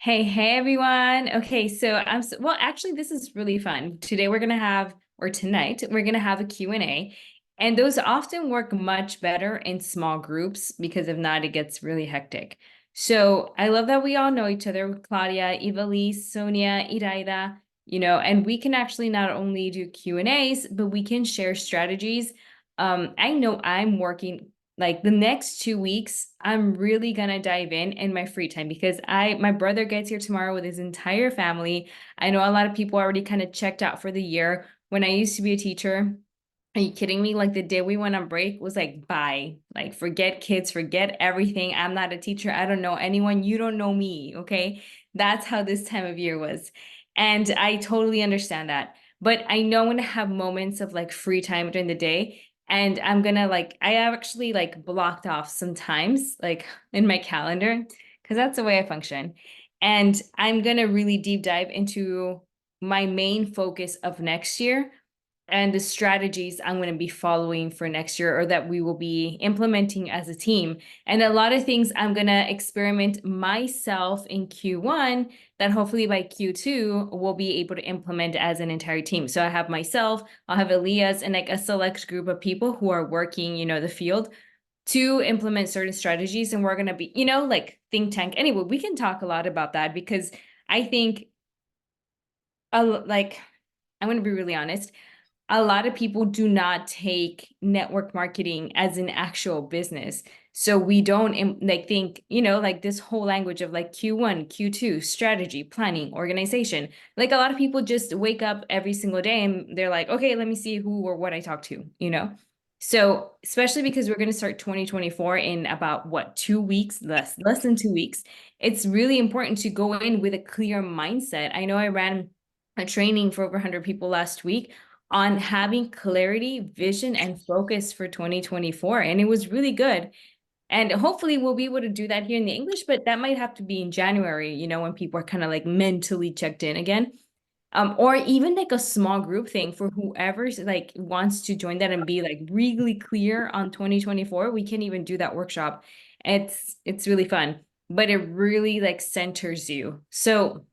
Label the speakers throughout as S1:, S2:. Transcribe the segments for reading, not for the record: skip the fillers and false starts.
S1: Hey everyone. Okay, so well, actually this is really fun. Today we're going to have or tonight we're going to have a Q&A, and those often work much better in small groups because if not it gets really hectic. So, I love that we all know each other, Claudia, Ivalise, Sonia, Iraida, and we can actually not only do Q&As, but we can share strategies. I know I'm working like the next 2 weeks, I'm really gonna dive in my free time because my brother gets here tomorrow with his entire family. I know a lot of people already kind of checked out for the year. When I used to be a teacher, are you kidding me? Like the day we went on break was like bye. Like forget kids, forget everything. I'm not a teacher. I don't know anyone. You don't know me. Okay. That's how this time of year was. And I totally understand that. But I know I'm gonna have moments of like free time during the day. And I'm gonna like, I actually like blocked off some times like in my calendar because that's the way I function. And I'm gonna really deep dive into my main focus of next year and the strategies I'm going to be following for next year or that we will be implementing as a team. And a lot of things I'm going to experiment myself in Q1 that hopefully by Q2 we'll be able to implement as an entire team. So I have myself, I'll have Elias and like a select group of people who are working, the field to implement certain strategies. And we're going to be, like think tank. Anyway, we can talk a lot about that because I think, like, I'm going to be really honest, a lot of people do not take network marketing as an actual business. So we don't like think, like this whole language of like Q1, Q2, strategy, planning, organization. Like a lot of people just wake up every single day and they're like, okay, let me see who or what I talk to. So especially because we're going to start 2024 in about what, 2 weeks, less than 2 weeks, it's really important to go in with a clear mindset. I know I ran a training for over 100 people last week on having clarity, vision, and focus for 2024. And it was really good. And hopefully we'll be able to do that here in the English, but that might have to be in January, when people are kind of like mentally checked in again. Or even like a small group thing for whoever's like wants to join that and be like really clear on 2024. We can even do that workshop. It's really fun, but it really like centers you. So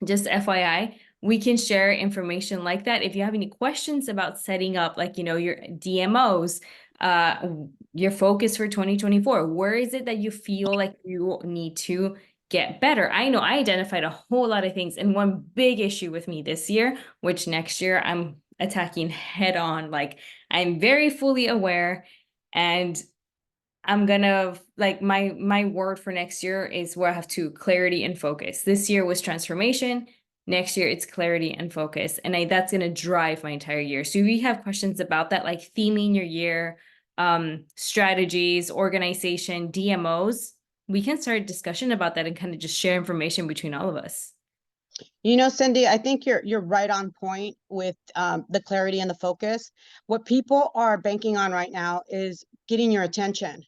S1: just FYI, we can share information like that. If you have any questions about setting up, like, your DMOs, uh, your focus for 2024, where is it that you feel like you need to get better? I know I identified a whole lot of things. And one big issue with me this year, which next year I'm attacking head on, like I'm very fully aware and I'm gonna like my word for next year is where I have to clarity and focus. This year was transformation. Next year it's clarity and focus, and that's gonna drive my entire year. So if you have questions about that, like theming your year, strategies, organization, DMOs, we can start a discussion about that and kind of just share information between all of us.
S2: Cindy, I think you're right on point with the clarity and the focus. What people are banking on right now is getting your attention.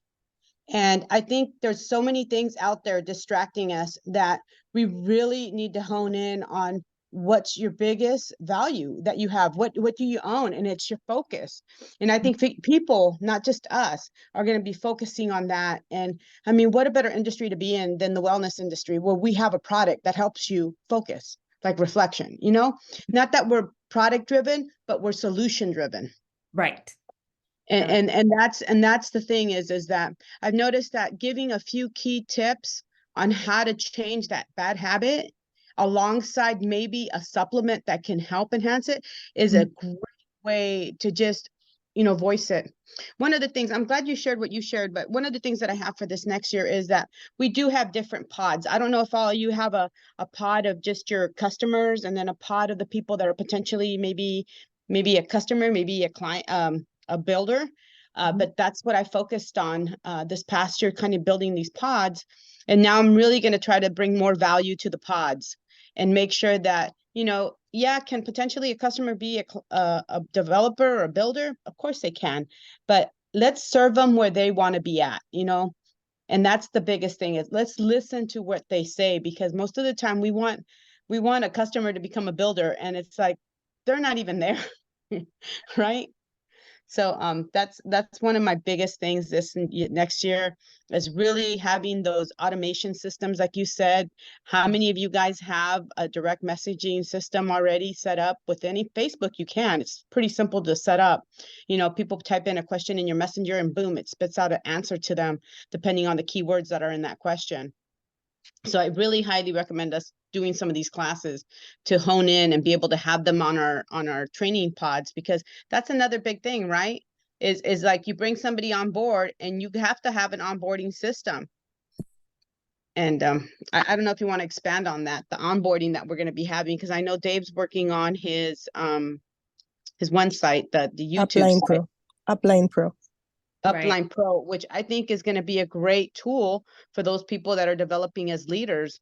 S2: And I think there's so many things out there distracting us that we really need to hone in on what's your biggest value that you have. What do you own? And it's your focus. And I think people, not just us, are going to be focusing on that. And I mean, what a better industry to be in than the wellness industry, where we have a product that helps you focus, like reflection, not that we're product driven, but we're solution driven.
S1: Right.
S2: And that's the thing is that I've noticed that giving a few key tips on how to change that bad habit alongside maybe a supplement that can help enhance it is a great way to just voice it. One of the things, I'm glad you shared what you shared, but one of the things that I have for this next year is that we do have different pods. I don't know if all of you have a pod of just your customers and then a pod of the people that are potentially maybe a customer, maybe a client, a builder. But that's what I focused on this past year, kind of building these pods. And now I'm really going to try to bring more value to the pods and make sure that, yeah, can potentially a customer be a developer or a builder? Of course they can, but let's serve them where they want to be at. And that's the biggest thing is let's listen to what they say, because most of the time we want a customer to become a builder and it's like, they're not even there. Right? So that's one of my biggest things next year is really having those automation systems, like you said. How many of you guys have a direct messaging system already set up with any Facebook? You can. It's pretty simple to set up. You know, people type in a question in your messenger and boom, it spits out an answer to them depending on the keywords that are in that question. So I really highly recommend us doing some of these classes to hone in and be able to have them on our training pods, because that's another big thing, right? Is like you bring somebody on board and you have to have an onboarding system. And I don't know if you want to expand on that, the onboarding that we're going to be having, because I know Dave's working on his one site, the YouTube
S3: Upline
S2: site.
S3: Pro. Upline Pro.
S1: Right.
S2: Upline Pro, which I think is going to be a great tool for those people that are developing as leaders.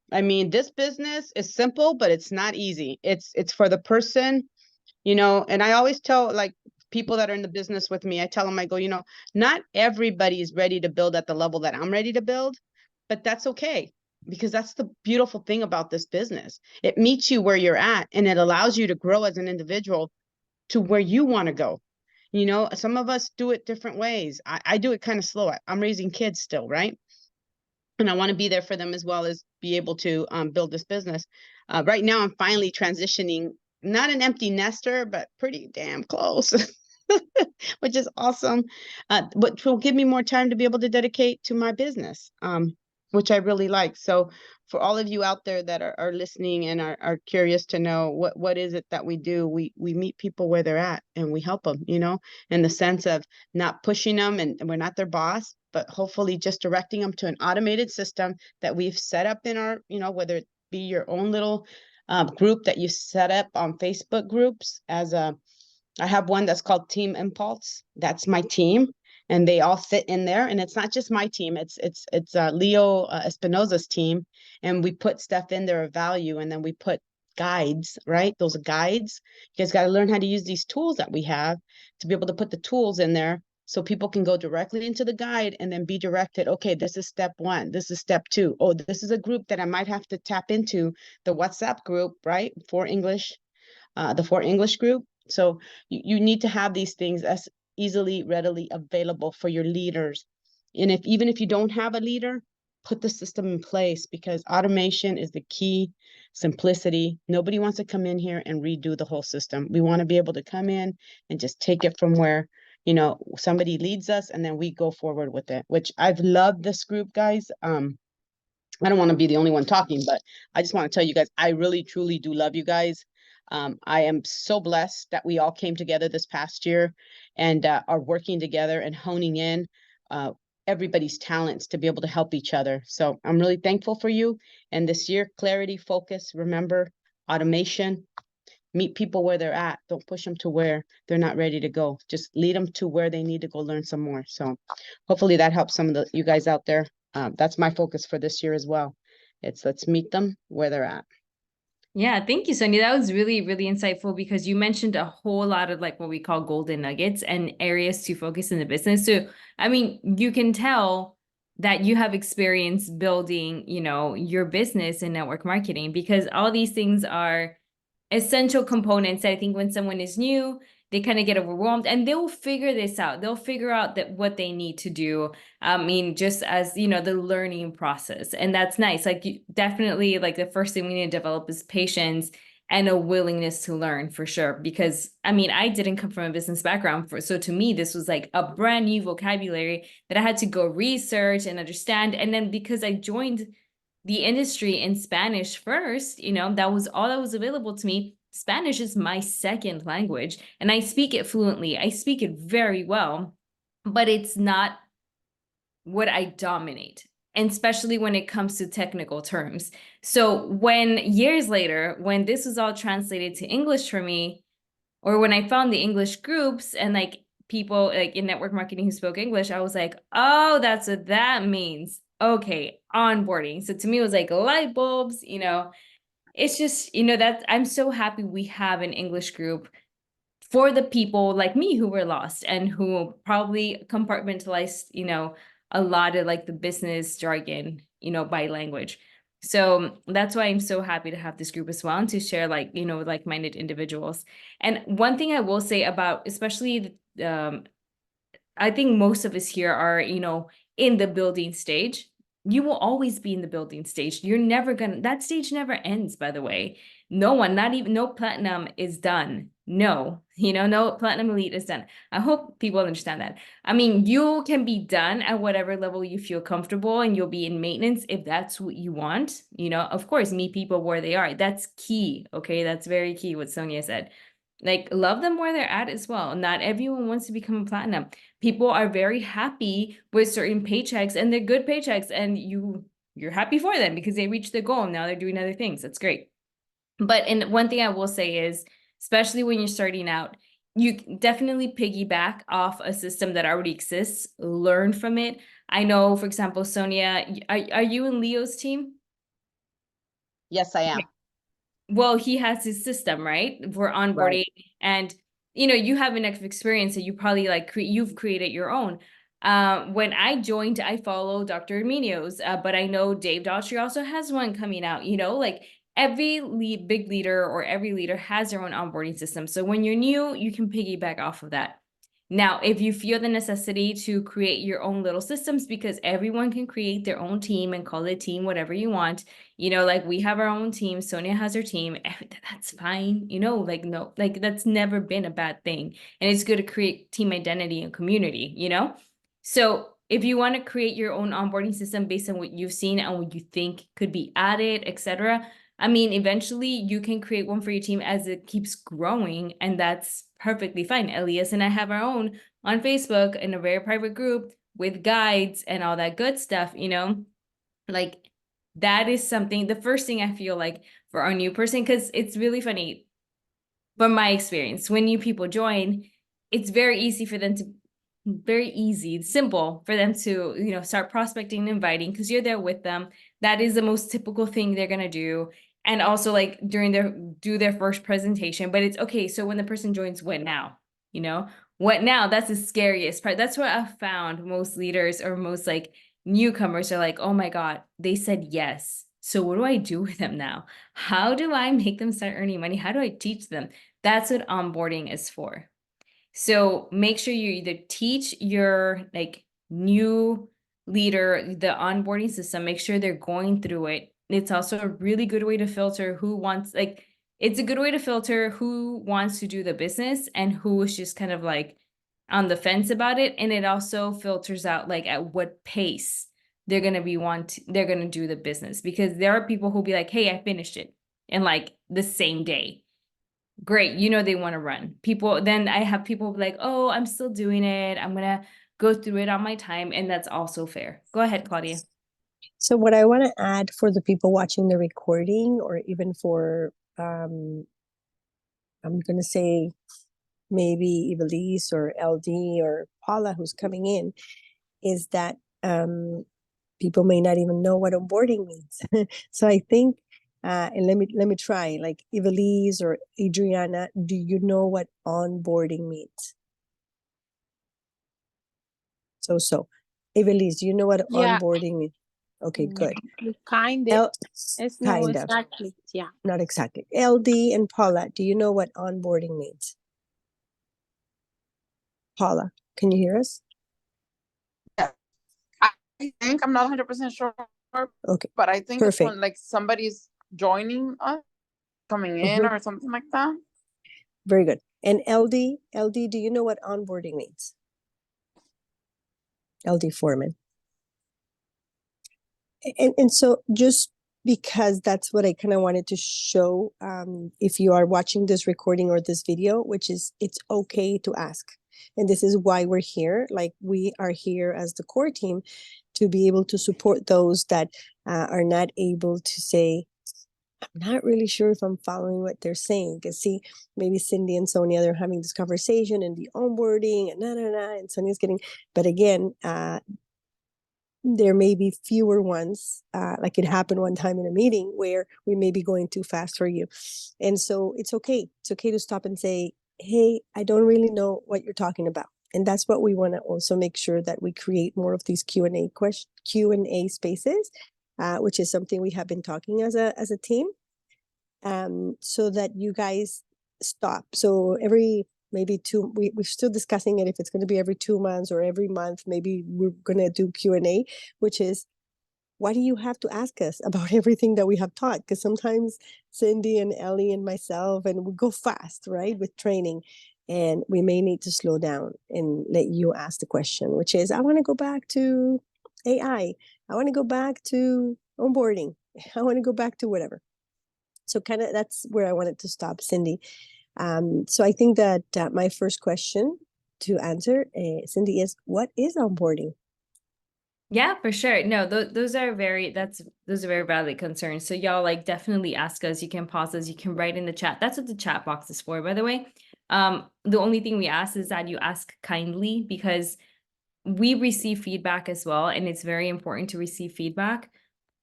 S2: I mean, this business is simple, but it's not easy. It's for the person, you know, and I always tell like people that are in the business with me, I tell them, I go, you know, not everybody is ready to build at the level that I'm ready to build, but that's okay, because that's the beautiful thing about this business. It meets you where you're at and it allows you to grow as an individual to where you want to go. You know, some of us do it different ways. I do it kind of slow. I'm raising kids still, right? And I want to be there for them as well as be able to build this business. Right now, I'm finally transitioning, not an empty nester, but pretty damn close, which is awesome. Which will give me more time to be able to dedicate to my business, which I really like. So for all of you out there that are listening and are curious to know what is it that we do, we meet people where they're at and we help them, you know, in the sense of not pushing them and we're not their boss, but hopefully just directing them to an automated system that we've set up in our, you know, whether it be your own little group that you set up on Facebook groups. I have one that's called Team Impulse. That's my team, and they all fit in there. And it's not just my team; it's Leo Espinoza's team, and we put stuff in there of value, and then we put guides. Right, those are guides. You guys got to learn how to use these tools that we have to be able to put the tools in there, so people can go directly into the guide and then be directed. Okay, this is step 1. This is step 2. Oh, this is a group that I might have to tap into, the WhatsApp group, right, for English, the For English group. So you need to have these things as easily, readily available for your leaders. And even if you don't have a leader, put the system in place, because automation is the key. Simplicity. Nobody wants to come in here and redo the whole system. We want to be able to come in and just take it from where, you know, somebody leads us and then we go forward with it, which I've loved this group, guys. I don't want to be the only one talking, but I just want to tell you guys, I really, truly do love you guys. I am so blessed that we all came together this past year and are working together and honing in everybody's talents to be able to help each other. So I'm really thankful for you. And this year, clarity, focus, remember, automation, meet people where they're at. Don't push them to where they're not ready to go. Just lead them to where they need to go learn some more. So hopefully that helps some of you guys out there. That's my focus for this year as well. Let's meet them where they're at.
S1: Yeah, thank you, Sonia. That was really, really insightful, because you mentioned a whole lot of like what we call golden nuggets and areas to focus in the business. So, I mean, you can tell that you have experience building, you know, your business in network marketing, because all these things are essential components. I think when someone is new, they kind of get overwhelmed and they'll figure this out. They'll figure out that what they need to do. I mean, just as, you know, the learning process. And that's nice. Like, you definitely, like, the first thing we need to develop is patience and a willingness to learn, for sure. Because I mean, I didn't come from a business background, so to me, this was like a brand new vocabulary that I had to go research and understand. And then because I joined the industry in Spanish first, you know, that was all that was available to me. Spanish is my second language and I speak it fluently. I speak it very well, but it's not what I dominate, and especially when it comes to technical terms. So when years later, when this was all translated to English for me, or when I found the English groups and like people like in network marketing who spoke English, I was like, oh, that's what that means. Okay, onboarding. So to me, it was like light bulbs, you know. It's just, you know, that I'm so happy we have an English group for the people like me who were lost and who probably compartmentalized, you know, a lot of like the business jargon, you know, by language. So that's why I'm so happy to have this group as well, and to share like, you know, like-minded individuals. And one thing I will say about especially I think most of us here are, you know, in the building stage. You will always be in the building stage. You're never gonna, that stage never ends, by the way. No one, not even, no platinum is done. No, you know, no platinum elite is done. I hope people understand that. I mean, you can be done at whatever level you feel comfortable and you'll be in maintenance if that's what you want. You know, of course, meet people where they are. That's key. Okay. That's very key, what Sonia said. Like, love them where they're at as well. Not everyone wants to become a platinum. People are very happy with certain paychecks and they're good paychecks, and you're happy for them because they reached their goal and now they're doing other things. That's great. But and one thing I will say is, especially when you're starting out, you definitely piggyback off a system that already exists, learn from it. I know, for example, Sonia, are you in Leo's team?
S2: Yes, I am.
S1: Well, he has his system, right? For
S2: Right.
S1: onboarding, and you know, you have enough experience that you probably like you've created your own. When I joined, I follow Dr. Arminio's, but I know Dave Daughtry also has one coming out. You know, like every big leader or every leader has their own onboarding system. So when you're new, you can piggyback off of that. Now, if you feel the necessity to create your own little systems, because everyone can create their own team and call it team whatever you want, you know, like we have our own team, Sonia has her team, that's fine, you know, like no, like that's never been a bad thing. And it's good to create team identity and community, you know? So if you want to create your own onboarding system based on what you've seen and what you think could be added, etc., I mean, eventually you can create one for your team as it keeps growing, and that's perfectly fine. Elias and I have our own on Facebook in a very private group with guides and all that good stuff, you know? Like that is something, the first thing I feel like for our new person, because it's really funny from my experience, when new people join, it's very easy for them to very easy, simple for them to, you know, start prospecting and inviting because you're there with them. That is the most typical thing they're gonna do. And also like during their first presentation, but it's okay. So when the person joins, what now? You know, what now? That's the scariest part. That's what I've found most leaders or most like newcomers are like, oh my God, they said yes. So what do I do with them now? How do I make them start earning money? How do I teach them? That's what onboarding is for. So make sure you either teach your like new leader the onboarding system, make sure they're going through it. It's also a really good way to filter who wants, like, it's a good way to filter who wants to do the business and who is just kind of like on the fence about it. And it also filters out like at what pace they're gonna they're gonna do the business, because there are people who'll be like, hey, I finished it in like the same day. Great, you know, they want to run. People, then I have people like, oh, I'm still doing it, I'm gonna go through it on my time, and that's also fair. Go ahead, Claudia.
S3: So what I want to add for the people watching the recording, or even for, I'm going to say maybe Evelise or LD or Paula who's coming in, is that people may not even know what onboarding means. So I think, and let me try, like Evelise or Adriana, do you know what onboarding means? So Evelise, do you know what
S4: Yeah.
S3: onboarding means? Okay, good.
S4: Kind of. It's no
S3: Kind of.
S4: exactly. Yeah.
S3: Not exactly. LD and Paula, do you know what onboarding means? Paula, can you hear us?
S5: I think I'm not 100% sure,
S3: Okay,
S5: but I think it's
S3: perfect.
S5: when like somebody's joining us, coming in or something like that.
S3: Very good. And LD, do you know what onboarding means? LD Foreman. And so just because that's what I kind of wanted to show, if you are watching this recording or this video, which is, it's okay to ask. And this is why we're here. Like, we are here as the core team to be able to support those that are not able to say, I'm not really sure if I'm following what they're saying. Because see, maybe Cindy and Sonia, they're having this conversation and the onboarding and and Sonia's getting, but again, there may be fewer ones, like it happened one time in a meeting where we may be going too fast for you. And so it's okay. It's okay to stop and say, hey, I don't really know what you're talking about. And that's what we want to also make sure that we create more of these Q&A spaces, which is something we have been talking as a team, so that you guys stop. So every maybe we're still discussing it, if it's going to be every 2 months or every month. Maybe we're going to do Q&A, which is, why do you have to ask us about everything that we have taught? Because sometimes Cindy and Ellie and myself, and we go fast, right, with training. And we may need to slow down and let you ask the question, which is, I want to go back to AI. I want to go back to onboarding. I want to go back to whatever. So kind of that's where I wanted to stop, Cindy. So I think that my first question to answer, Cindy, is what is onboarding?
S1: Yeah, for sure. No, those are very valid concerns. So y'all like definitely ask us. You can pause us. You can write in the chat. That's what the chat box is for, by the way. The only thing we ask is that you ask kindly, because we receive feedback as well, and it's very important to receive feedback.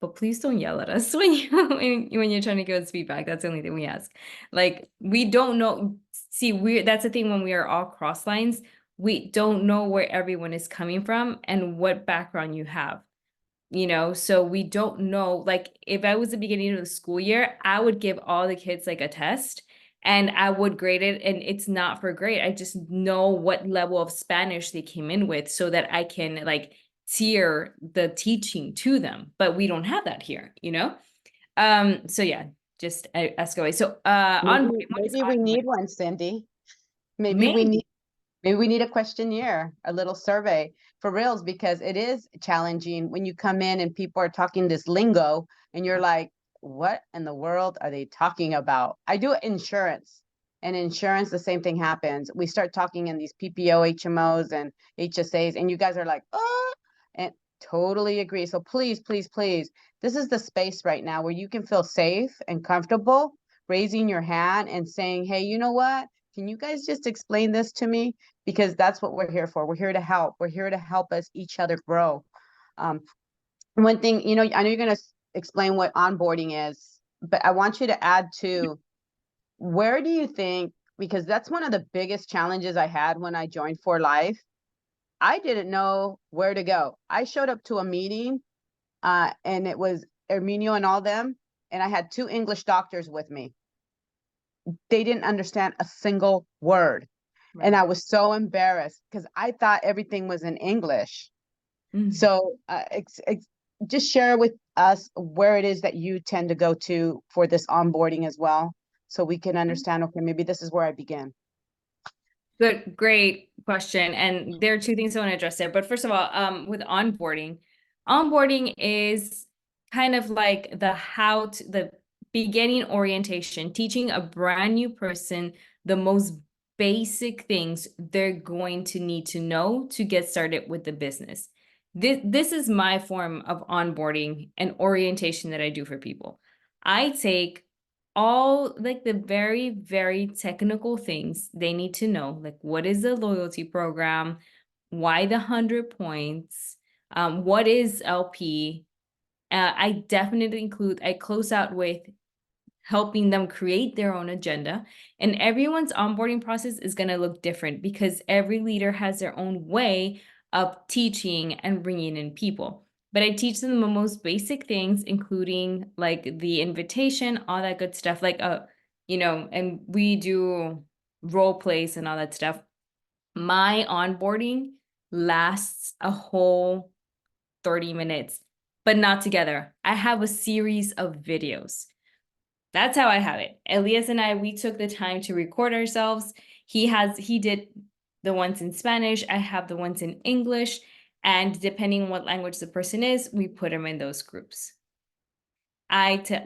S1: But please don't yell at us when you're trying to give us feedback. That's the only thing we ask. Like, we don't know. See, that's the thing, when we are all cross lines, we don't know where everyone is coming from and what background you have. So we don't know. Like, if I was the beginning of the school year, I would give all the kids like a test and I would grade it, and it's not for grade. I just know what level of Spanish they came in with so that I can like tier the teaching to them. But we don't have that here. So yeah, just ask away. So
S2: Maybe we need one, Cindy. Maybe we need a questionnaire, a little survey for reals, because it is challenging when you come in and people are talking this lingo and you're like, what in the world are they talking about? I do insurance, and insurance, the same thing happens. We start talking in these PPO, HMOs and HSAs, and you guys are like, oh, and totally agree. So please, please, please, this is the space right now where you can feel safe and comfortable raising your hand and saying, hey, you know what? Can you guys just explain this to me? Because that's what we're here for. We're here to help. We're here to help us each other grow. One thing, I know you're going to explain what onboarding is, but I want you to add to, where do you think, because that's one of the biggest challenges I had when I joined For Life. I didn't know where to go. I showed up to a meeting and it was Herminio and all them, and I had 2 English doctors with me. They didn't understand a single word. Right. And I was so embarrassed because I thought everything was in English. Mm-hmm. So just share with us where it is that you tend to go to for this onboarding as well, so we can understand, okay, maybe this is where I begin.
S1: Good, great question. And there are 2 things I want to address there. But first of all, with onboarding is kind of like the beginning orientation, teaching a brand new person the most basic things they're going to need to know to get started with the business. This is my form of onboarding and orientation that I do for people. I take all like the very, very technical things they need to know, like what is the loyalty program, why the 100 points, what is LP. I definitely I close out with helping them create their own agenda. And everyone's onboarding process is going to look different because every leader has their own way of teaching and bringing in people. But I teach them the most basic things, including like the invitation, all that good stuff, like, and we do role plays and all that stuff. My onboarding lasts a whole 30 minutes, but not together. I have a series of videos. That's how I have it. Elias and I, we took the time to record ourselves. He did the ones in Spanish. I have the ones in English. And depending on what language the person is, we put them in those groups.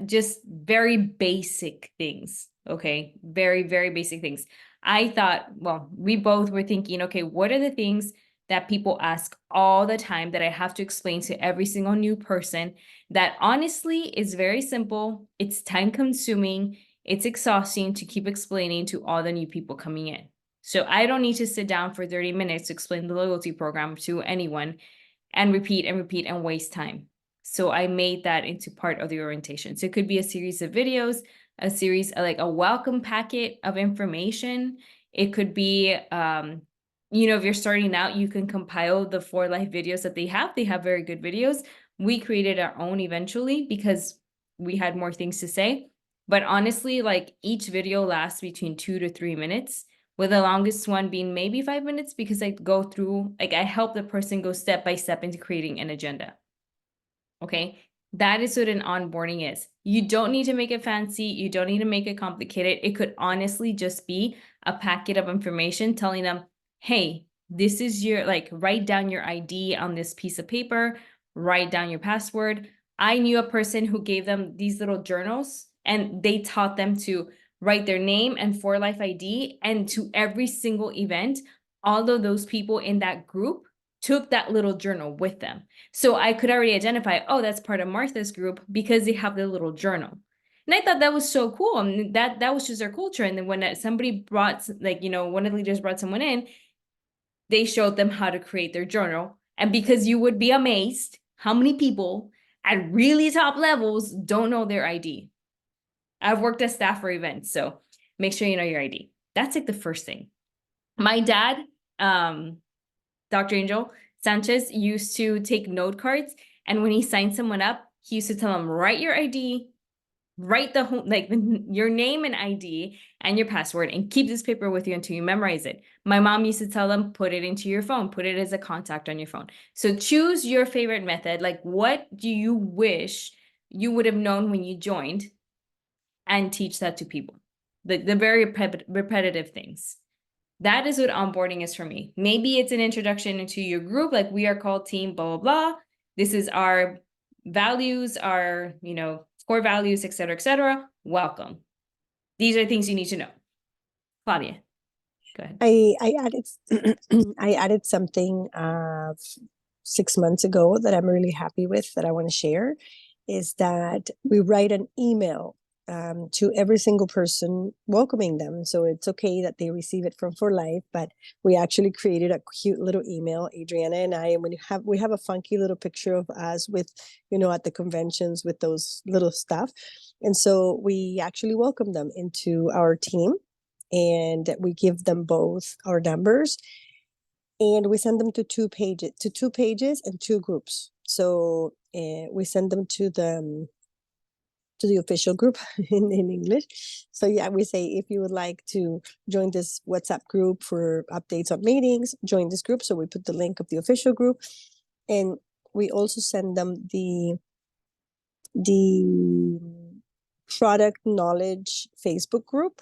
S1: Just very basic things. Okay. Very, very basic things. I thought, well, we both were thinking, okay, what are the things that people ask all the time that I have to explain to every single new person that honestly is very simple. It's time consuming. It's exhausting to keep explaining to all the new people coming in. So I don't need to sit down for 30 minutes to explain the loyalty program to anyone and repeat and waste time. So I made that into part of the orientation. So it could be a series of videos, a series like a welcome packet of information. It could be, if you're starting out, you can compile the For Life videos that they have. They have very good videos. We created our own eventually because we had more things to say. But honestly, like each video lasts between 2 to 3 minutes. with the longest one being maybe 5 minutes because I go through, like I help the person go step by step into creating an agenda. Okay, that is what an onboarding is. You don't need to make it fancy. You don't need to make it complicated. It could honestly just be a packet of information telling them, hey, this is your, like, write down your ID on this piece of paper, write down your password. I knew a person who gave them these little journals and they taught them to write their name and for life ID. And to every single event, all of those people in that group took that little journal with them. So I could already identify, oh, that's part of Martha's group because they have the little journal. And I thought that was so cool. And that was just their culture. And then when somebody brought, like, you know, one of the leaders brought someone in, they showed them how to create their journal. And because you would be amazed how many people at really top levels don't know their ID. I've worked as staff for events, so make sure you know your ID. That's like the first thing. My dad, Dr. Angel Sanchez, used to take note cards, and when he signed someone up, he used to tell them, write your ID, write the whole, like your name and ID and your password, and keep this paper with you until you memorize it. My mom used to tell them, put it into your phone, put it as a contact on your phone. So choose your favorite method. Like, what do you wish you would have known when you joined, and teach that to people. The very repetitive things. That is what onboarding is for me. Maybe it's an introduction into your group, like we are called team, blah, blah, blah. This is our values, our, you know, core values, et cetera, et cetera. Welcome. These are things you need to know. Claudia, go ahead.
S3: I added I added something 6 months ago that I'm really happy with, that I want to share, is that we write an email to every single person welcoming them. So it's okay that they receive it from For Life, but we actually created a cute little email, Adriana and I, and we have a funky little picture of us with, you know, at the conventions with those little stuff. And so we actually welcome them into our team, and we give them both our numbers, and we send them to two pages and two groups. So we send them to the official group in English. So yeah, we say, if you would like to join this WhatsApp group for updates on meetings, join this group. So we put the link of the official group, and we also send them the product knowledge Facebook group,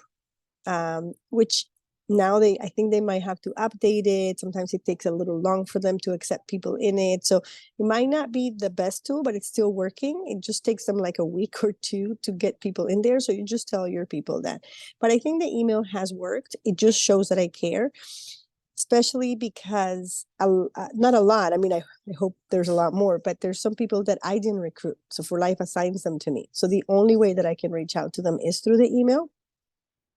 S3: which now I think they might have to update it. Sometimes it takes a little long for them to accept people in it. So it might not be the best tool, but it's still working. It just takes them like a week or two to get people in there. So you just tell your people that. But I think the email has worked. It just shows that I care, especially because not a lot. I mean, I hope there's a lot more, but there's some people that I didn't recruit. So For Life assigns them to me. So the only way that I can reach out to them is through the email.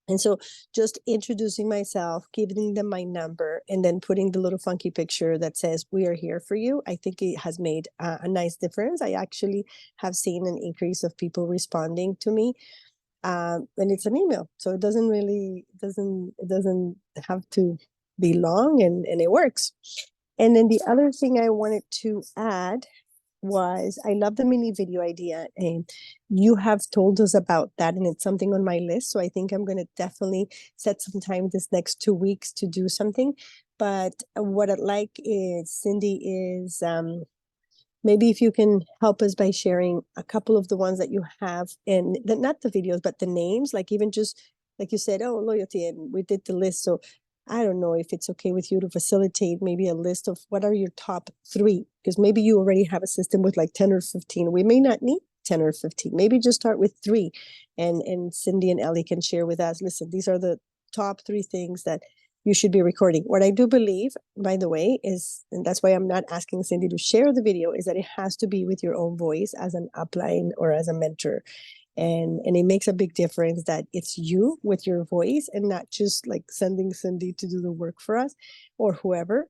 S3: And so just introducing myself, giving them my number, and then putting the little funky picture that says, we are here for you, I think it has made a nice difference. I actually have seen an increase of people responding to me. And it's an email. So it doesn't have to be long, and it works. And then the other thing I wanted to add was, I love the mini video idea, and you have told us about that, and it's something on my list. So I think I'm going to definitely set some time this next 2 weeks to do something. But what I'd like is, Cindy, is maybe if you can help us by sharing a couple of the ones that you have, and not the videos, but the names, like even just like you said, oh, loyalty, and we did the list. So I don't know if it's okay with you to facilitate maybe a list of what are your top 3, because maybe you already have a system with like 10 or 15. We may not need 10 or 15. Maybe just start with 3, and Cindy and Ellie can share with us, listen, these are the top 3 things that you should be recording. What I do believe, by the way, is, and that's why I'm not asking Cindy to share the video, is that it has to be with your own voice as an upline or as a mentor. And it makes a big difference that it's you with your voice, and not just like sending Cindy to do the work for us or whoever.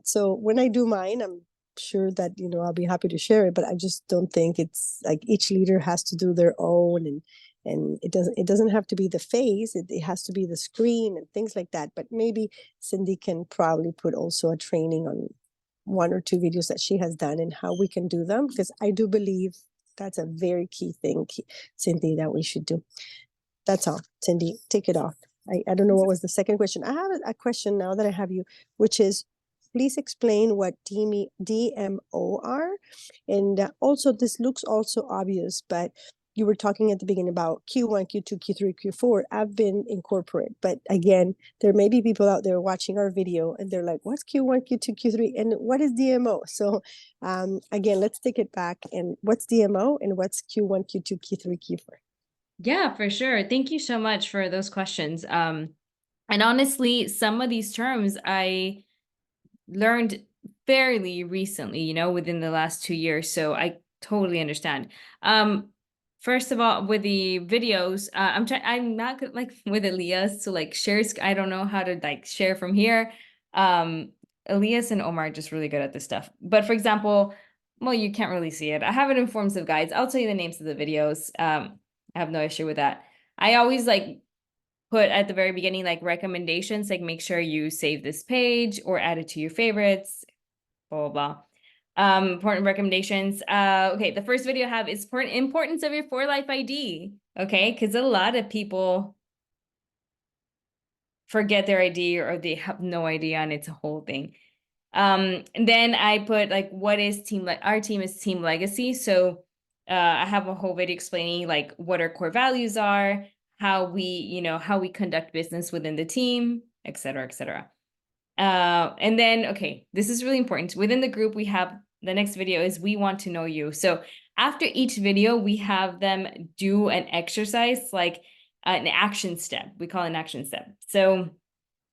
S3: So when I do mine, I'm sure that, you know, I'll be happy to share it, but I just don't think it's like each leader has to do their own, and it doesn't have to be the face, it has to be the screen and things like that. But maybe Cindy can probably put also a training on 1 or 2 videos that she has done and how we can do them, because I do believe that's a very key thing, Cindy, that we should do. That's all. Cindy, take it off. I don't know what was the second question. I have a question now that I have you, which is, please explain what DMO are. And also, this looks also obvious, but you were talking at the beginning about Q1, Q2, Q3, Q4. I've been in corporate, but again, there may be people out there watching our video and they're like, what's Q1, Q2, Q3, and what is DMO? So again, let's take it back. And what's DMO and what's Q1, Q2, Q3, Q4?
S1: Yeah, for sure. Thank you so much for those questions. And honestly, some of these terms I learned fairly recently, you know, within the last 2 years. So I totally understand. First of all, with the videos, I'm not good like with Elias to like share. I don't know how to like share from here. Elias and Omar are just really good at this stuff. But for example, well, you can't really see it. I have it in forms of guides. I'll tell you the names of the videos. I have no issue with that. I always like put at the very beginning like recommendations, like make sure you save this page or add it to your favorites, blah, blah, blah. Important recommendations. Okay, the first video I have is importance of your 4Life ID. Okay, because a lot of people forget their ID or they have no idea and it's a whole thing. And then I put like, what is our team is Team Legacy. So I have a whole video explaining like what our core values are, how we conduct business within the team, et cetera, et cetera. And then, okay, this is really important. Within the group, we have the next video is we want to know you. So after each video, we have them do an exercise, like an action step. We call it an action step. So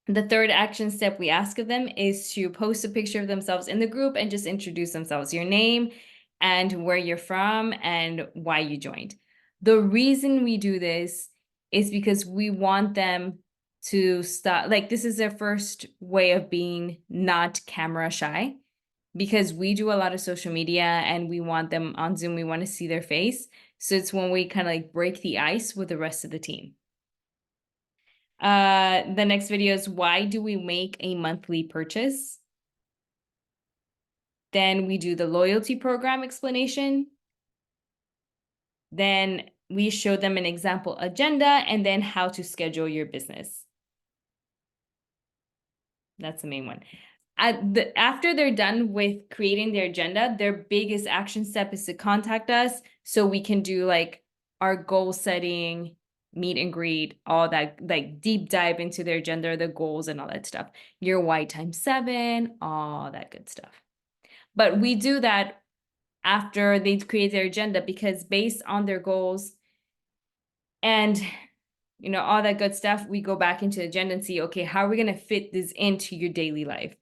S1: the third action step we ask of them is to post a picture of themselves in the group and just introduce themselves, your name and where you're from and why you joined. The reason we do this is because we want them to stop, like this is their first way of being not camera shy, because we do a lot of social media and we want them on Zoom, we want to see their face. So it's when we kind of like break the ice with the rest of the team. The next video is why do we make a monthly purchase? Then we do the loyalty program explanation. Then we show them an example agenda and then how to schedule your business. That's the main one. After they're done with creating their agenda, their biggest action step is to contact us so we can do like our goal setting, meet and greet, all that, like deep dive into their agenda, the goals and all that stuff. Your why times 7, all that good stuff. But we do that after they create their agenda, because based on their goals and all that good stuff, we go back into the agenda and see, okay, how are we going to fit this into your daily life?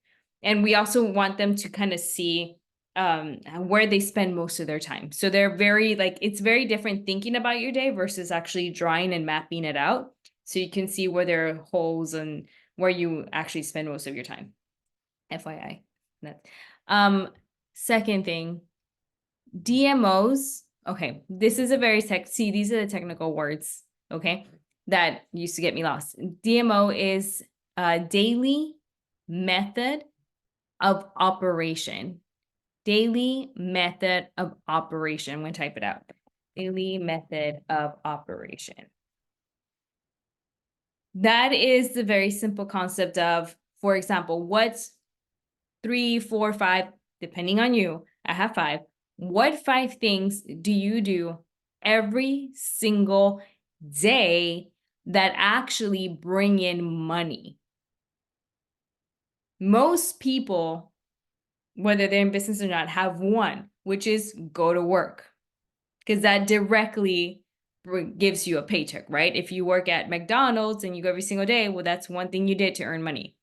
S1: And we also want them to kind of see where they spend most of their time. So they're very like, it's very different thinking about your day versus actually drawing and mapping it out. So you can see where there are holes and where you actually spend most of your time. FYI. Second thing, DMOs. Okay, this is a very these are the technical words, okay, that used to get me lost. DMO is a daily method of operation. Daily method of operation. I'm going to type it out. Daily method of operation. That is the very simple concept of, for example, what's 3, 4, 5, depending on you. I have 5. What 5 things do you do every single day that actually bring in money? Most people, whether they're in business or not, have one, which is go to work, because that directly gives you a paycheck, right? If you work at McDonald's and you go every single day, well, that's one thing you did to earn money.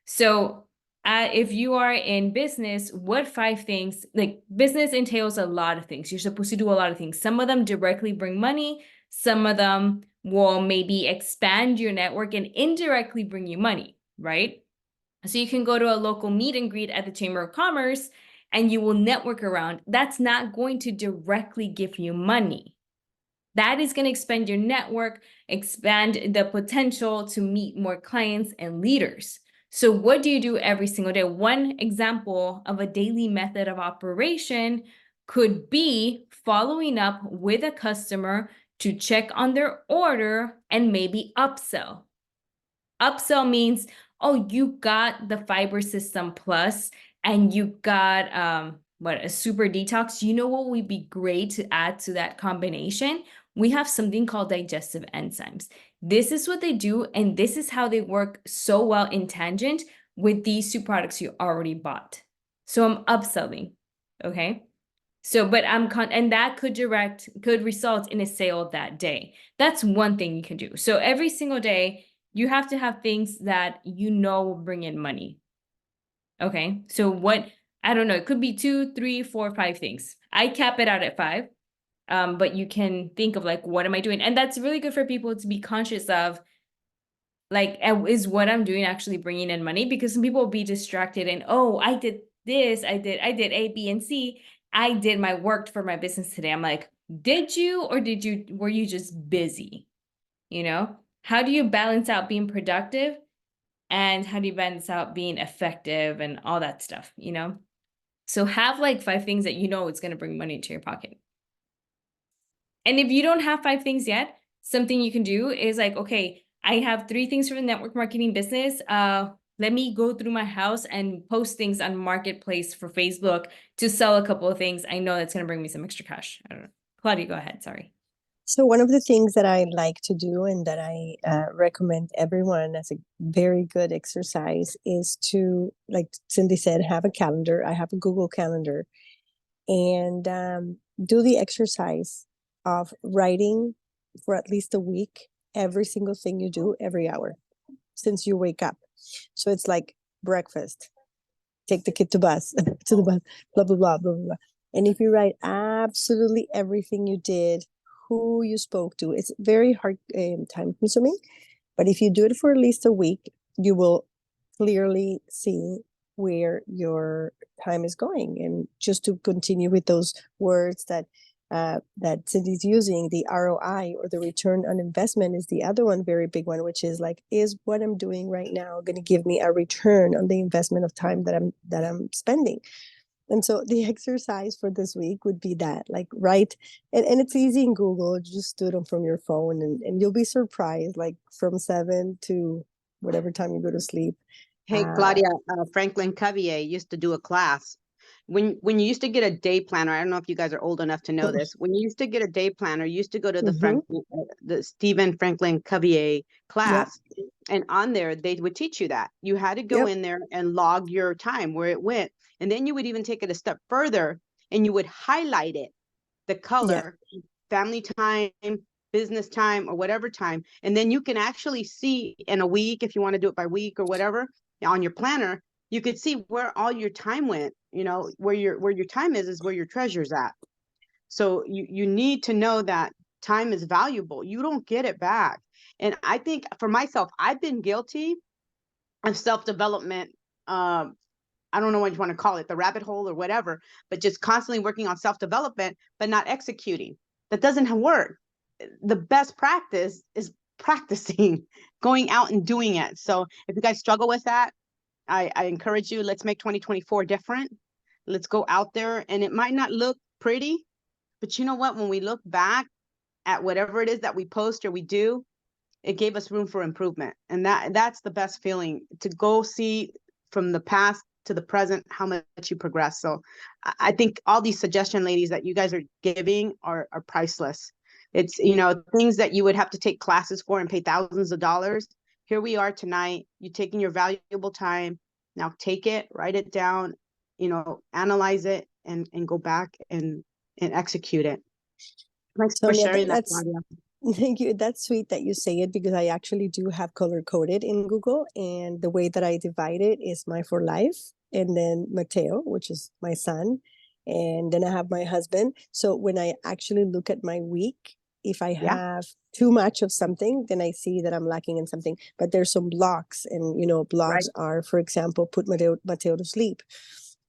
S1: So if you are in business, what 5 things, like business entails a lot of things. You're supposed to do a lot of things. Some of them directly bring money. Some of them will maybe expand your network and indirectly bring you money, right? So you can go to a local meet and greet at the Chamber of Commerce and you will network around. That's not going to directly give you money. That is going to expand your network, expand the potential to meet more clients and leaders. So what do you do every single day? One example of a daily method of operation could be following up with a customer to check on their order and maybe upsell. Upsell means, oh, you got the fiber system plus and you got a super detox. You know what would be great to add to that combination? We have something called digestive enzymes. This is what they do, and this is how they work so well in tangent with these two products you already bought. So I'm upselling, okay? So, but and that could result in a sale that day. That's one thing you can do. So every single day, you have to have things that you know will bring in money. Okay, so I don't know, it could be 2, 3, 4, 5 things. I cap it out at 5. But you can think of like, what am I doing? And that's really good for people to be conscious of, like, is what I'm doing actually bringing in money? Because some people will be distracted and, oh, I did this, I did A, B, and C. I did my work for my business today. I'm like, did you, or were you just busy? You know, how do you balance out being productive and how do you balance out being effective and all that stuff, you know? So have like 5 things that you know it's going to bring money to your pocket. And if you don't have 5 things yet, something you can do is like, okay, I have 3 things for the network marketing business. Let me go through my house and post things on Marketplace for Facebook to sell a couple of things. I know that's going to bring me some extra cash. I don't know. Claudia, go ahead. Sorry.
S3: So one of the things that I like to do and that I recommend everyone as a very good exercise is to, like Cindy said, have a calendar. I have a Google Calendar, and do the exercise of writing for at least a week every single thing you do every hour since you wake up. So it's like breakfast, take the kid to bus, to the bus, blah, blah, blah, blah, blah. And if you write absolutely everything you did, who you spoke to, it's very hard, time consuming. But if you do it for at least a week, you will clearly see where your time is going. And just to continue with those words that that Cindy's using, the ROI, or the return on investment, is the other one, very big one, which is like, is what I'm doing right now going to give me a return on the investment of time that I'm spending? And so the exercise for this week would be that, like, write, and it's easy in Google, just do them from your phone, and you'll be surprised, like from 7 to whatever time you go to sleep.
S2: Hey, Claudia, Franklin Covey used to do a class. When you used to get a day planner, I don't know if you guys are old enough to know this. When you used to get a day planner, you used to go to the Stephen Franklin Covey class, and on there they would teach you that you had to go in there and log your time, where it went, and then you would even take it a step further and you would highlight it, the color, family time, business time, or whatever time, and then you can actually see in a week, if you want to do it by week or whatever, on your planner, you could see where all your time went. You know, where your time is where your treasure's at. So you need to know that time is valuable. You don't get it back. And I think for myself, I've been guilty of self-development. I don't know what you want to call it, the rabbit hole or whatever, but just constantly working on self-development, but not executing. That doesn't work. The best practice is practicing, going out and doing it. So if you guys struggle with that, I encourage you, let's make 2024 different. Let's go out there, and it might not look pretty, but you know what? When we look back at whatever it is that we post or we do, it gave us room for improvement. And that's the best feeling, to go see from the past to the present how much you progress. So I think all these suggestion, ladies, that you guys are giving are priceless. It's, you know, things that you would have to take classes for and pay thousands of dollars. Here we are tonight, you taking your valuable time. Now take it, write it down, you know, analyze it, and go back and execute it. Thanks for sharing that, Claudia.
S3: Thank you. That's sweet that you say it, because I actually do have color coded in Google, and the way that I divide it is my for life, and then Mateo, which is my son, and then I have my husband. So when I actually look at my week, if I have too much of something, then I see that I'm lacking in something. But there's some blocks, and you know, blocks are, for example, put Mateo to sleep,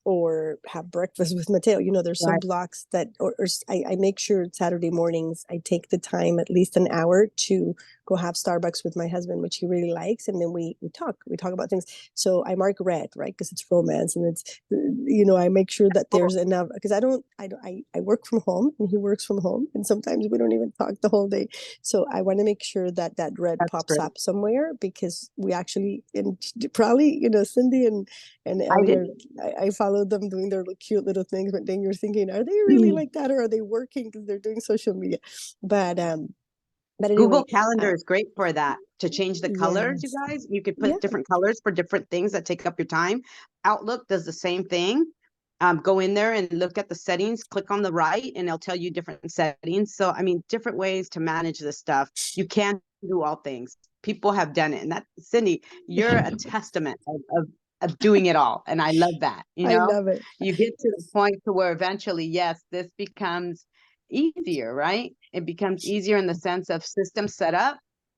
S3: or have breakfast with Mateo. You know, there's some blocks that, or I make sure Saturday mornings I take the time, at least an hour, to go have Starbucks with my husband, which he really likes, and then we talk about things. So I mark red, right, because it's romance, and it's, you know, I make sure that there's enough, because I work from home and he works from home, and sometimes we don't even talk the whole day. So I want to make sure that that red
S2: That's
S3: pops
S2: great.
S3: up somewhere, because we actually, and probably, you know, Cindy and
S2: I
S3: Ellie
S2: did.
S3: I followed them doing their cute little things, but then you're thinking, are they really like that, or are they working because they're doing social media? But anyway,
S2: Google Calendar is great for that, to change the colors, you
S3: yes,
S2: guys. You could
S3: yeah,
S2: put different colors for different things that take up your time. Outlook does the same thing. Go in there and look at the settings, click on the right, and it'll tell you different settings. So, I mean, different ways to manage this stuff. You can't do all things. People have done it. And that, Cindy, you're a testament of doing it all. And I love that. You
S3: I
S2: know,
S3: love it.
S2: you get to the point to where eventually, yes, this becomes easier, right? It becomes easier in the sense of system setup.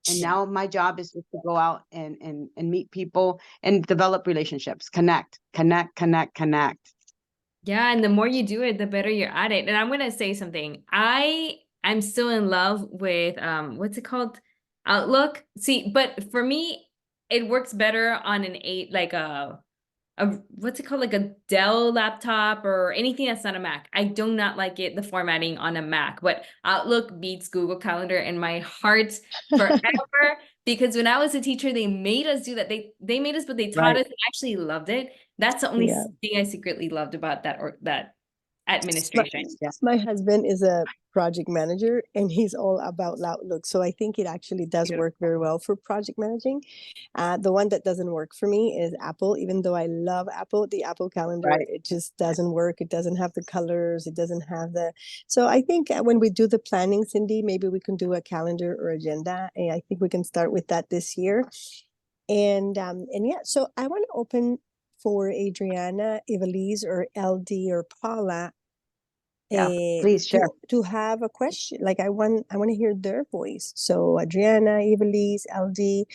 S2: And now my job is just to go out and meet people and develop relationships, connect.
S1: Yeah, and the more you do it, the better you're at it. And I'm gonna say something. I'm still in love with what's it called? Outlook. See, but for me, it works better on an eight, like a what's it called, like a Dell laptop or anything that's not a Mac. I do not like it, the formatting on a Mac, but Outlook beats Google Calendar in my heart forever. Because when I was a teacher, they made us do that. They made us, but they taught
S2: Right.
S1: us. I actually loved it. That's the only
S3: Yeah.
S1: thing I secretly loved about that, or that administration.
S3: My husband is a project manager, and he's all about Outlook. So I think it actually does work very well for project managing. The one that doesn't work for me is Apple. Even though I love Apple, the Apple Calendar,
S2: Right.
S3: it just doesn't work. It doesn't have the colors. It doesn't have the. So I think when we do the planning, Cindy, maybe we can do a calendar or agenda. And I think we can start with that this year. And yeah, so I want to open for Adriana, Evelise, or LD, or Paula.
S2: Yeah, please share.
S3: To have a question. Like I want to hear their voice. So Adriana, Evelise, LD,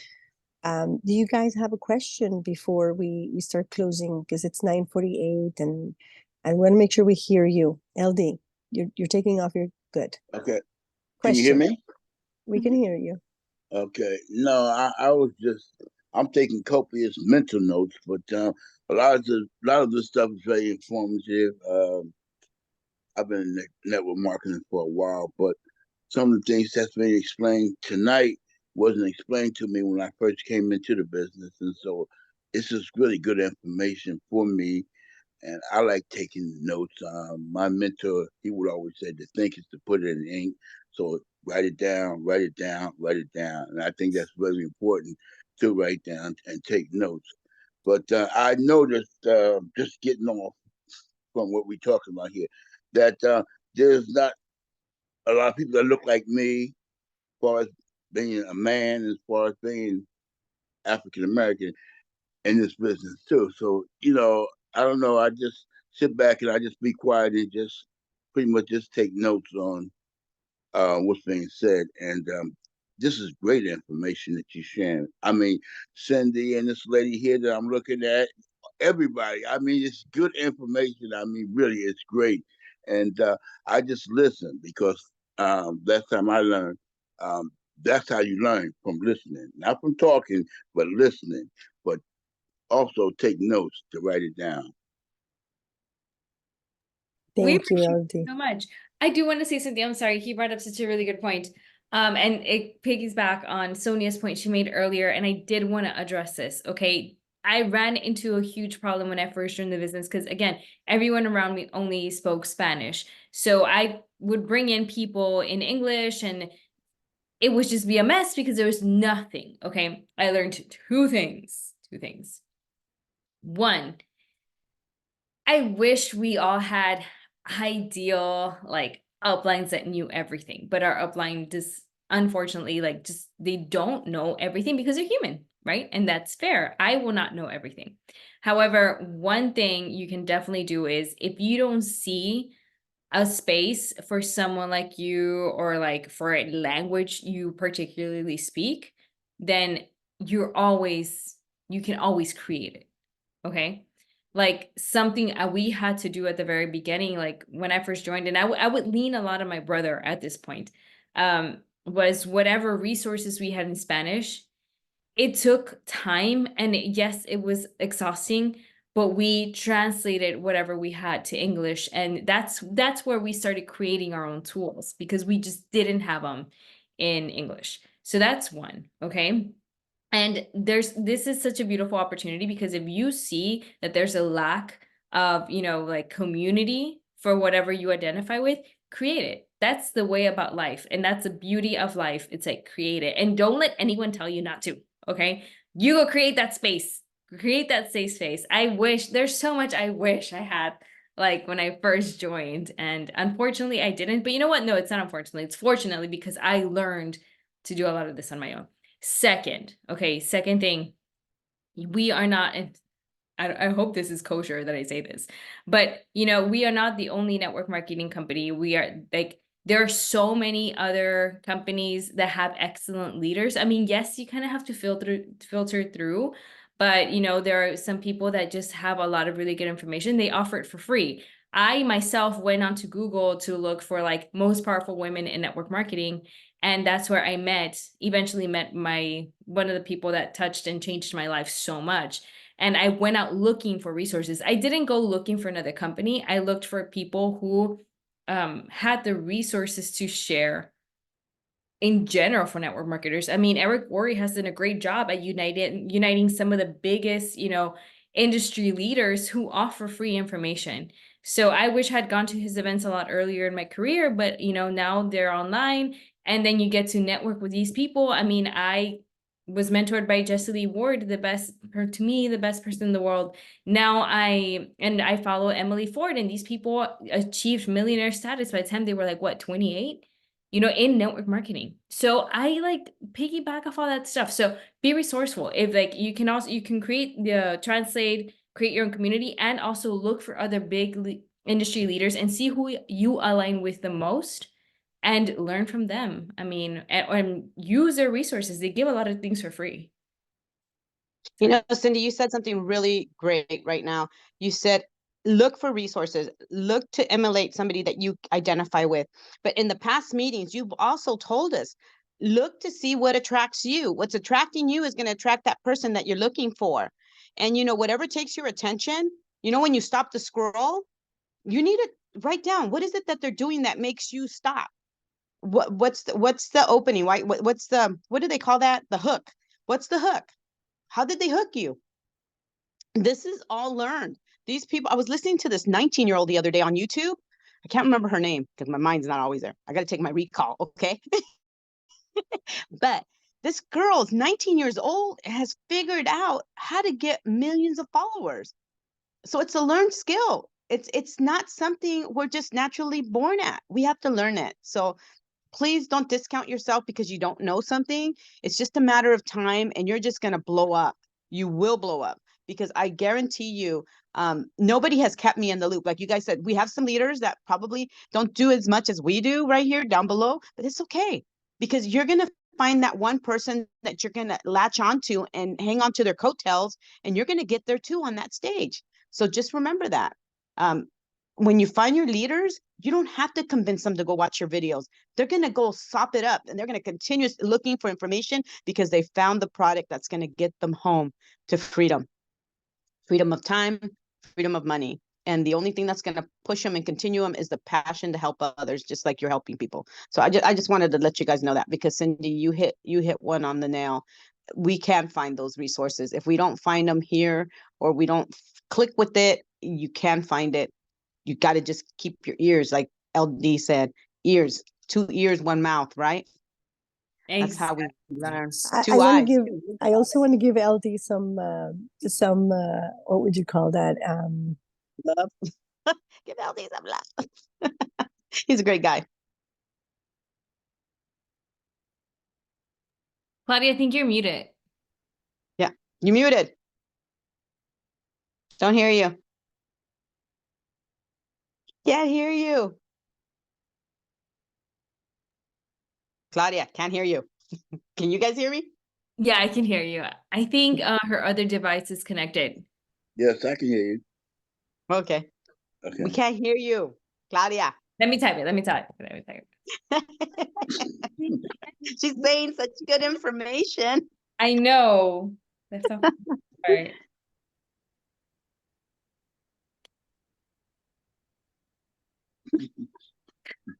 S3: do you guys have a question before we start closing? Because it's 9:48, and I want to make sure we hear you. LD, you're taking off your good.
S6: Okay. Can you hear
S3: Question.
S6: me?
S3: We can hear you.
S6: Okay. No, I was just, I'm taking copious mental notes, but a lot of this stuff is very informative. I've been in network marketing for a while, but some of the things that's been explained tonight wasn't explained to me when I first came into the business, and so it's just really good information for me. And I like taking notes. My mentor, he would always say, to think is to put it in ink. So write it down, write it down, write it down. And I think that's very important to write down and take notes. But I noticed, just getting off from what we're talking about here, that there's not a lot of people that look like me, as far as being a man, as far as being African American in this business too. So, I don't know. I just sit back and I just be quiet and just pretty much just take notes on what's being said. And this is great information that you're sharing. I mean, Cindy and this lady here that I'm looking at, everybody. I mean, it's good information. I mean, really, it's great. And I just listen because last time I learned, that's how you learn, from listening, not from talking, but listening. But also take notes to write it down.
S1: We
S3: Thank you,
S1: appreciate
S3: LD.
S1: it so much. I do want to say something. I'm sorry. He brought up such a really good point. And it piggies back on Sonia's point she made earlier, and I did want to address this. Okay. I ran into a huge problem when I first joined the business because, again, everyone around me only spoke Spanish. So I would bring in people in English, and it would just be a mess because there was nothing. Okay. I learned two things. One, I wish we all had ideal like uplines that knew everything, but our upline just unfortunately just they don't know everything because they're human, right? And that's fair. I will not know everything. However, one thing you can definitely do is if you don't see a space for someone like you, or like for a language you particularly speak, then you can always create it. Okay. Like something we had to do at the very beginning, like when I first joined, and I would lean a lot on my brother at this point. was whatever resources we had in Spanish. It took time, and yes, it was exhausting, but we translated whatever we had to English, and that's where we started creating our own tools because we just didn't have them in English. So that's one, okay? And this is such a beautiful opportunity because if you see that there's a lack of, like community for whatever you identify with, create it. That's the way about life. And that's the beauty of life. It's like create it. And don't let anyone tell you not to. Okay. You go create that space. Create that safe space. I wish there's so much I wish I had like when I first joined. And unfortunately I didn't. But you know what? No, it's not unfortunately. It's fortunately because I learned to do a lot of this on my own. Second thing, we are not, and I hope this is kosher that I say this, but we are not the only network marketing company. We are like, there are so many other companies that have excellent leaders. I mean, yes, you kind of have to filter through, but there are some people that just have a lot of really good information. They offer it for free. I myself went onto Google to look for like most powerful women in network marketing. And that's where I eventually met one of the people that touched and changed my life so much. And I went out looking for resources. I didn't go looking for another company. I looked for people who had the resources to share in general for network marketers. I mean, Eric Worre has done a great job at uniting some of the biggest, industry leaders who offer free information. So I wish I'd gone to his events a lot earlier in my career, but now they're online, and then you get to network with these people. I mean, I was mentored by Jessie Lee Ward, the best person in the world. Now I follow Emily Ford, and these people achieved millionaire status by the time they were like, what, 28? In network marketing. So I like piggyback off all that stuff. So be resourceful. If like you can translate, create your own community, and also look for other big industry leaders and see who you align with the most and learn from them. I mean, and use their resources. They give a lot of things for free.
S7: You know, Cindy, you said something really great right now. You said, look for resources, look to emulate somebody that you identify with. But in the past meetings, you've also told us, look to see what attracts you. What's attracting you is going to attract that person that you're looking for. And, whatever takes your attention, when you stop the scroll, you need to write down, what is it that they're doing that makes you stop? What's the opening? What do they call that? The hook. What's the hook? How did they hook you? This is all learned. These people, I was listening to this 19-year-old the other day on YouTube. I can't remember her name because my mind's not always there. I got to take my recall, okay? But this girl's 19 years old, has figured out how to get millions of followers. So it's a learned skill. It's not something we're just naturally born at. We have to learn it. So please don't discount yourself because you don't know something. It's just a matter of time, and you're just going to blow up. You will blow up, because I guarantee you, nobody has kept me in the loop. Like you guys said, we have some leaders that probably don't do as much as we do right here down below, but it's okay, because you're going to find that one person that you're going to latch onto and hang on to their coattails, and you're going to get there too on that stage. So just remember that. When you find your leaders, you don't have to convince them to go watch your videos. They're going to go sop it up, and they're going to continue looking for information because they found the product that's going to get them home to freedom of time, freedom of money. And the only thing that's going to push them and continue them is the passion to help others, just like you're helping people. So I just wanted to let you guys know that, because Cindy, you hit one on the nail. We can find those resources. If we don't find them here, or we don't click with it, you can find it. You got to just keep your ears, like LD said, ears, 2 ears, 1 mouth, right? That's how we learn. Two eyes.
S3: I also want to give LD some what would you call that?
S7: Love. Give LD some love. He's a great guy.
S1: Claudia, I think you're muted.
S7: Yeah, you're muted. Don't hear you. Can't hear you. Claudia, can't hear you. Can you guys hear me?
S1: Yeah, I can hear you. I think her other device is connected.
S6: Yes, I can hear you.
S7: Okay.
S6: Okay.
S7: We can't hear you, Claudia.
S1: Let me type it.
S7: She's saying such good information.
S1: I know. That's so right.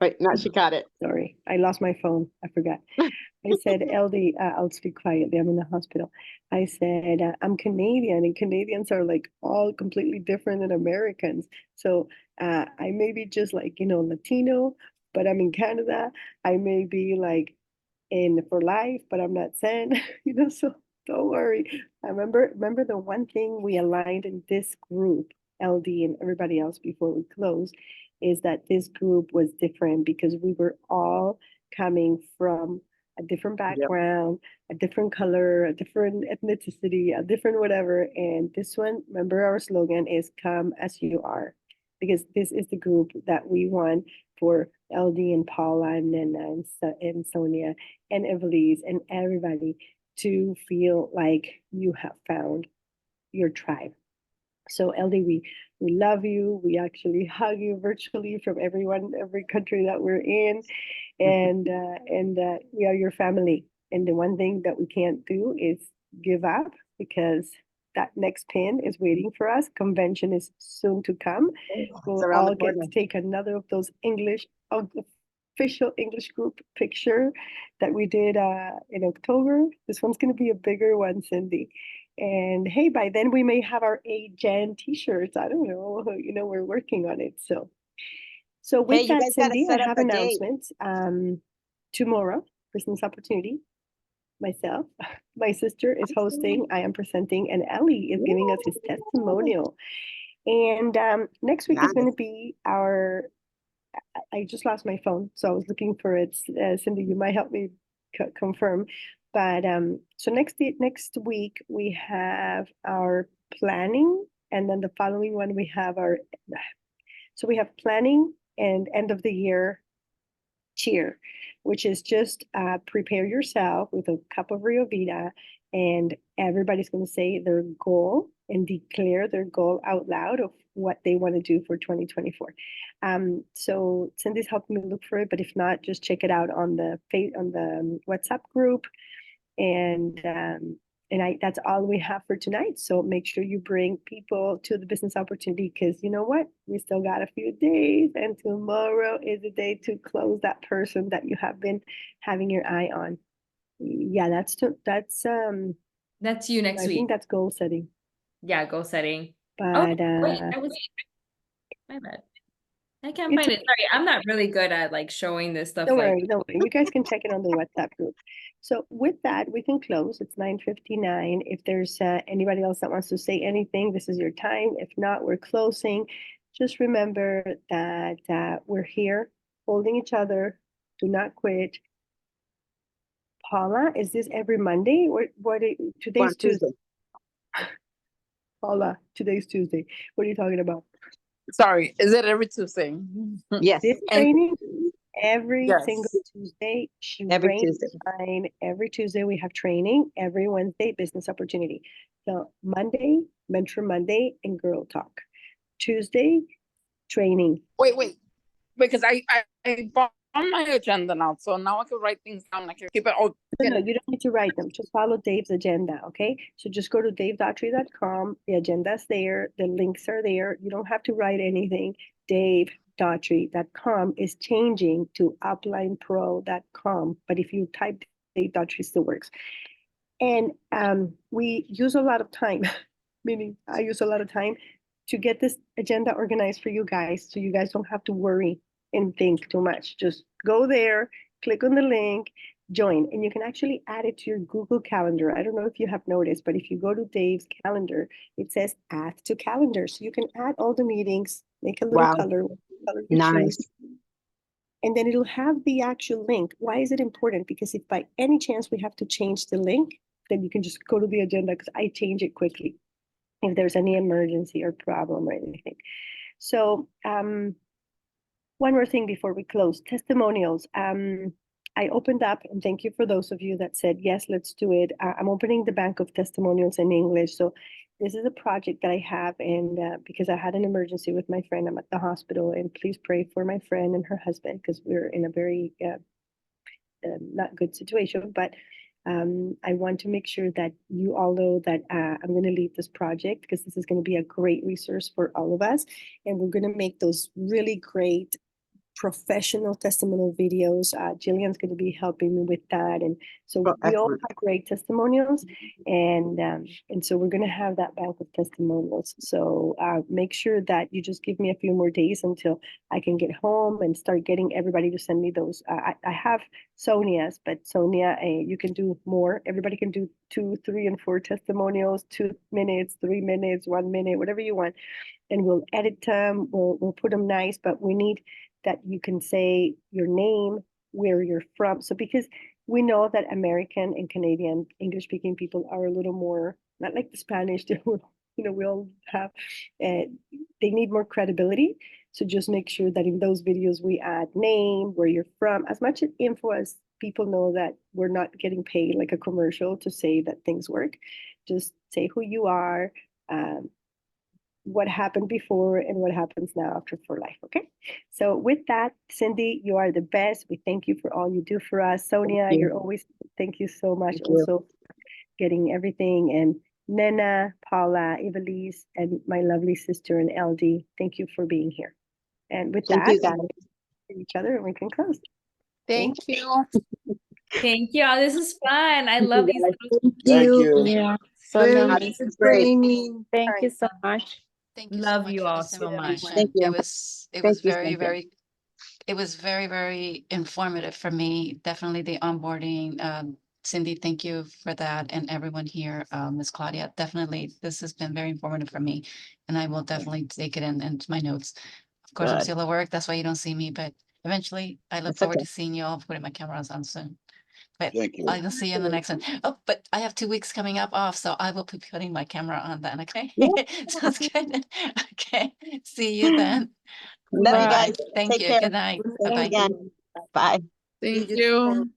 S7: Wait, now she got it.
S3: Sorry, I lost my phone. I forgot. I said, LD, I'll speak quietly. I'm in the hospital. I said, I'm Canadian, and Canadians are like all completely different than Americans. So I may be just like, Latino, but I'm in Canada. I may be like in for life, but I'm not saying, so don't worry. I remember the one thing we aligned in this group, LD and everybody else before we close, is that this group was different because we were all coming from a different background, a different color, a different ethnicity, a different whatever. And this one, remember our slogan is come as you are, because this is the group that we want for LD and Paula and Sonia and Evelise and everybody to feel like you have found your tribe. So LD, we love you. We actually hug you virtually from every country that we're in, and we are your family. And the one thing that we can't do is give up, because that next pin is waiting for us. Convention is soon to come. We'll all get to take another of those official English group picture that we did in October. This one's going to be a bigger one, Cindy. And hey, by then we may have our Gen t-shirts. I don't know, we're working on it. So with that, Cindy, I have announcements. Tomorrow, business opportunity. Myself, my sister is hosting, I am presenting, and Ellie is giving us his testimonial. And next week is going to be our, I just lost my phone, so I was looking for it. Cindy, you might help me confirm. But so next week we have our planning, and then the following one we have so we have planning and end of the year cheer, which is just prepare yourself with a cup of Rio Vita, and everybody's going to say their goal and declare their goal out loud of what they want to do for 2024. So Cindy's helping me look for it, but if not, just check it out on the WhatsApp group. And that's all we have for tonight. So make sure you bring people to the business opportunity, because you know what? We still got a few days, and tomorrow is the day to close that person that you have been having your eye on. Yeah, that's
S1: you next
S3: I
S1: week.
S3: think that's goal setting.
S1: Yeah, goal setting.
S3: But
S1: wait, that was my bad. I can't find it. Sorry, I'm not really good at like showing this stuff.
S3: Don't worry. You guys can check it on the WhatsApp group. So with that, we can close. It's 9:59. If there's anybody else that wants to say anything, this is your time. If not, we're closing. Just remember that we're here holding each other. Do not quit. Paula, is this every Monday? Today's Tuesday. Paula, today's Tuesday. What are you talking about?
S5: Sorry, is it every Tuesday?
S7: Yes.
S3: This training every
S5: Yes.
S3: single Tuesday.
S7: Every Tuesday.
S3: Every Tuesday we have training. Every Wednesday, business opportunity. So Monday, Mentor Monday and Girl Talk. Tuesday, training.
S5: Wait, because I found my agenda now, so now I can write things down. I can keep it all.
S3: No, you don't need to write them. Just follow Dave's agenda, okay? So just go to davedaughtry.com. The agenda's there. The links are there. You don't have to write anything. davedaughtry.com is changing to uplinePro.com. But if you type Dave Daughtry, it still works. And we use a lot of time, meaning I use a lot of time to get this agenda organized for you guys, so you guys don't have to worry and think too much. Just go there, click on the link, join, and you can actually add it to your Google Calendar. I don't know if you have noticed, but if you go to Dave's calendar, it says add to calendar. So you can add all the meetings, make a little color you choose, and then it'll have the actual link. Why is it important? Because if by any chance we have to change the link, then you can just go to the agenda, because I change it quickly if there's any emergency or problem or anything. So one more thing before we close, testimonials. I opened up, and thank you for those of you that said, yes, let's do it. I'm opening the bank of testimonials in English. So this is a project that I have, and because I had an emergency with my friend, I'm at the hospital, and please pray for my friend and her husband because we're in a very not good situation. But I want to make sure that you all know that I'm going to lead this project because this is going to be a great resource for all of us, and we're going to make those really great professional testimonial videos. Jillian's going to be helping me with that, and so
S7: Oh,
S3: we all
S7: excellent.
S3: have great testimonials, and so we're going to have that bank of testimonials. So make sure that you just give me a few more days until I can get home and start getting everybody to send me those. I have Sonia's, but Sonia, you can do more. Everybody can do 2, 3, and 4 testimonials, 2 minutes, 3 minutes, 1 minute, whatever you want, and we'll edit them. We'll put them nice, but we need that you can say your name, where you're from. So because we know that American and Canadian English speaking people are a little more, not like the Spanish, we all have, they need more credibility. So just make sure that in those videos we add name, where you're from, as much info as people know that we're not getting paid like a commercial to say that things work. Just say who you are, what happened before and what happens now after for life. Okay. So with that, Cindy, you are the best. We thank you for all you do for us. Sonia,
S7: you.
S3: you're always, thank you so much
S7: Thank you.
S3: also for getting everything. And Nena, Paula, Ivelisse, and my lovely sister and LD, thank you for being here. And with
S7: Thank
S3: that,
S7: you, guys.
S3: each other and we can close.
S4: Thank you.
S1: Thank you all. This is fun. I love these little.
S6: Thank you.
S4: Yeah, so
S3: Very
S4: lovely.
S3: good
S7: Great.
S3: training.
S4: Thank you so much.
S8: Thank you so
S1: Love
S8: much
S1: you
S8: for
S1: all
S8: this
S1: so much.
S8: information.
S7: Thank you.
S8: It
S7: Thank
S8: was
S7: you,
S8: very,
S7: Cynthia.
S8: very, it was very, very informative for me. Definitely the onboarding. Cindy, thank you for that. And everyone here, Miss Claudia, definitely, this has been very informative for me. And I will definitely take it into my notes. Of course, I'm
S7: Good.
S8: still at work. That's why you don't see me, but eventually I look
S7: It's
S8: forward
S7: okay.
S8: to seeing you all, putting my cameras on soon. But
S6: Thank you.
S8: I'll see you in the next one. Oh, but I have 2 weeks coming up off, so I will be putting my camera on then, okay?
S7: Yeah.
S8: Sounds good. Okay, see you then.
S7: Love you
S8: Bye-bye.
S7: guys.
S8: Thank
S7: Take
S8: you.
S7: care.
S8: Good night.
S3: Good
S8: Bye-bye.
S3: night.
S7: Again. Bye.
S5: Thank you.